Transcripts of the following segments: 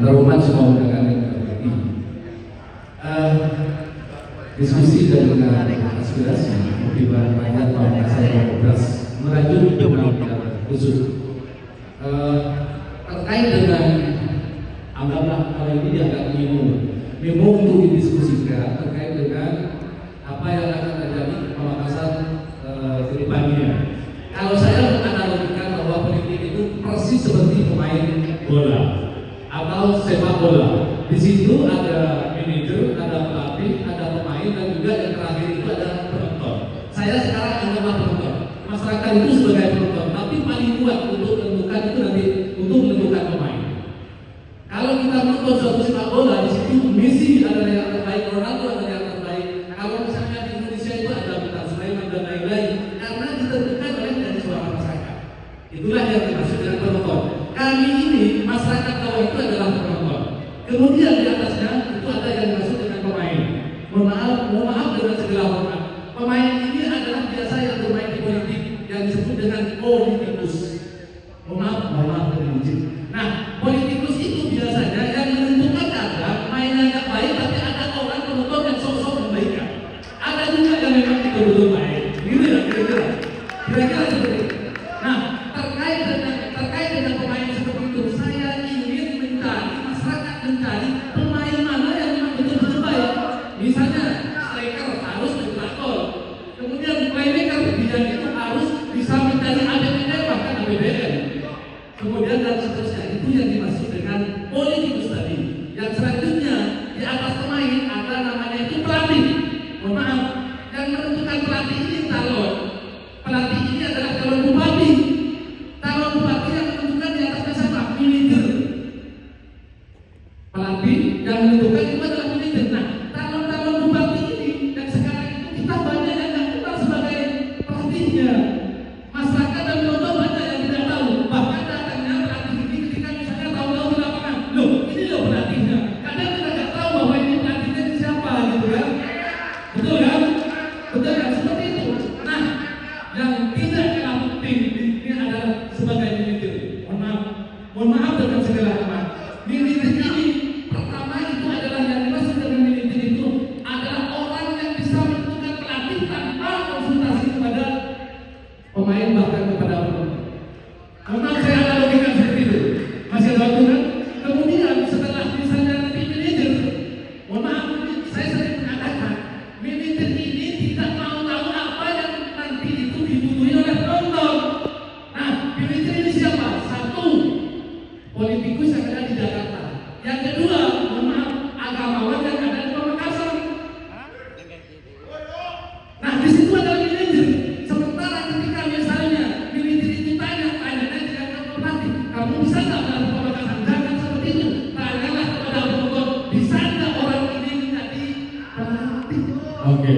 Roman semua undangan yang terjadi. Diskusi dan aspirasi di banyak bahwa saya beras merajut dengan khusus terkait dengan anggaplah hal ini dianggap memo untuk didiskusikan terkait dengan apa yang akan terjadi di Pamekasan ke depannya. Kalau saya menganalogikan bahwa politik itu persis seperti pemain bola atau sepak bola. Di situ ada manajer, ada pelatih, ada pemain, dan juga yang terakhir itu ada penonton. Saya sekarang adalah penonton. Masyarakat itu sebagai penonton, tapi paling kuat untuk menentukan itu nanti untuk menentukan pemain. Kalau kita menonton suatu sepak bola, di situ Messi adalah yang terbaik, Ronaldo adalah yang terbaik. Kalau misalnya di Indonesia itu ada Bintang Sulaiman dan lain-lain, karena ditentukan oleh dari suara masyarakat. Itulah yang dimaksud dengan penonton. Kami ini masyarakat bawah itu adalah penonton. Kemudian di atasnya itu ada yang dimaksud dengan pemain. Mohon maaf dengan segala hormat. Pemain ini adalah biasa yang bermain di politik yang disebut dengan politikus. Mohon maaf dengan izin. Nah, politikus itu biasanya yang menentukan kadang mainnya nggak baik, tapi ada orang penonton yang sok-sok membaikan. Ada juga yang memang betul-betul baik. Gitu ya, kira-kira. Kira-kira seperti itu. Nah, terkait dengan pemain seperti itu, saya ingin mencari pemain mana yang memang betul-betul baik. Misalnya striker harus mencetak gol, kemudian playmaker dia itu harus bisa mencari APBN bahkan APBN, kemudian dan seterusnya. Itu yang dimaksud dengan politikus tadi. Yang selanjutnya di atas pemain ada namanya itu pelatih. Mohon maaf, yang menentukan pelatih ini calon. Pelatih ini adalah calon bupati. Calon bupati yang menentukan di atasnya siapa? Manajer. Pelatih yang menentukan itu adalah manajer. Nah, calon bupati ini dan sekarang itu kita banyak yang tidak kenal sebagai pelatihnya. Masyarakat dan penonton banyak yang tidak tahu. Bahkan datangnya pelatih ini ketika misalnya tahu-tahu di lapangan, loh ini loh pelatihnya. Kadang kita nggak tahu bahwa ini pelatihnya ini siapa, gitu kan? Betul kan? Betul kan? Seperti itu. Nah, yang tidak kalah penting ini adalah sebagai manajer. Mohon maaf dengan segala hormat. Manajer ini pertama itu adalah yang dimaksud dengan manajer itu adalah orang yang bisa menentukan pelatih tanpa konsultasi kepada pemain bahkan kepada penonton. Memang saya analogikan seperti itu. Masih ada waktu kan? Kemudian setelah misalnya nanti manajer, mohon maaf, saya sering mengatakan manajer ini tidak mau tahu apa yang nanti itu dibutuhin oleh penonton. Nah, manajer ini siapa? Satu, politikus yang ada di Jakarta. Yang kedua, mohon maaf, agamawan yang ada di Pamekasan. Nah, di situ adalah manajer. Sementara ketika misalnya manajer itu tanya-tanya dengan pelatih, kamu bisa nggak melakukan Pamekasan? Jangan seperti itu. Tanyalah kepada penonton, bisa nggak orang ini menjadi pelatih? Oke.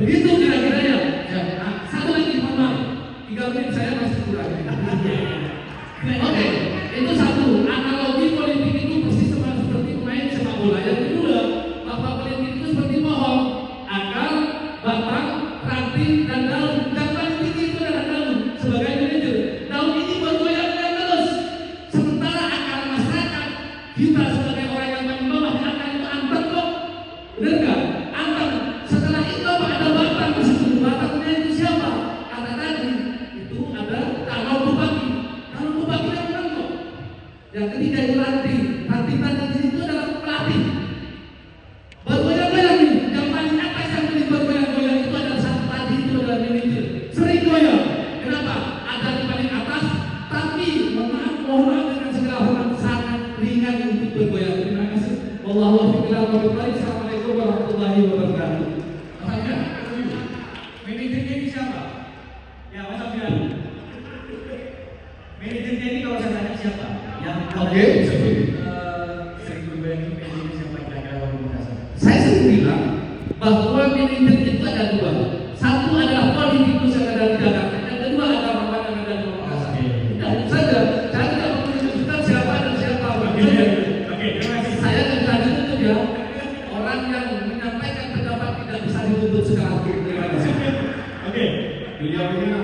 Begitu kira-kira ya. Nah, satu lagi, mohon maaf, 3 menit saya masih kurang. Oke, itu satu. Analogi politik itu persis sama seperti pemain sepak bola. Yang kedua, bahwa politik itu seperti pohon, akar, batang, ranting, dan daun. Yang paling tinggi itu adalah daun. Sebagai manajer, daun ini bergoyang-goyang terus. Sementara akar masyarakat, kita sebagai orang yang paling bawah, akar itu anteng kok. Benar nggak? Anteng. Setelah itu apa? Ada batang di situ. Batangnya itu siapa? Kata tadi itu ada calon bupati. Calon bupati yang menang kok. Yang ketiga itu ranting. Ranting di situ adalah pelatih. Bergoyang-goyang ini. Yang paling atas yang paling bergoyang-goyang itu adalah satu tadi, itu adalah manajer. Sering goyang. Kenapa? Ada di paling atas, tapi mohon maaf dengan segala hormat sangat ringan untuk bergoyang. Terima kasih. Wallahu a'lam bishawab. Assalamualaikum warahmatullahi wabarakatuh. Manajernya ini siapa? Ya, Mas Alfian. Manajernya ini kalau saya tanya siapa? Yang Oke, sering bergoyang ini manajernya siapa kira-kira orang Pamekasan? saya sering bilang bahwa manajer itu ada dua. Satu adalah politikus yang ada di Jakarta. Yang kedua agamawan yang ada di Pamekasan. Nah, itu saja. Saya tidak perlu menunjukkan siapa dan siapa. Oke, terima kasih. Saya tadi itu ya orang yang menyampaikan pendapat tidak bisa dituntut secara hukum. Terima kasih. Oke, beliau-nya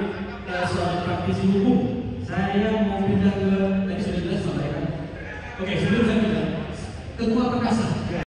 soal praktisi hukum. Saya mau pindah ke tadi sudah jelas sampaikan. Oke, sebelum saya pindah, Ketua Perkasa.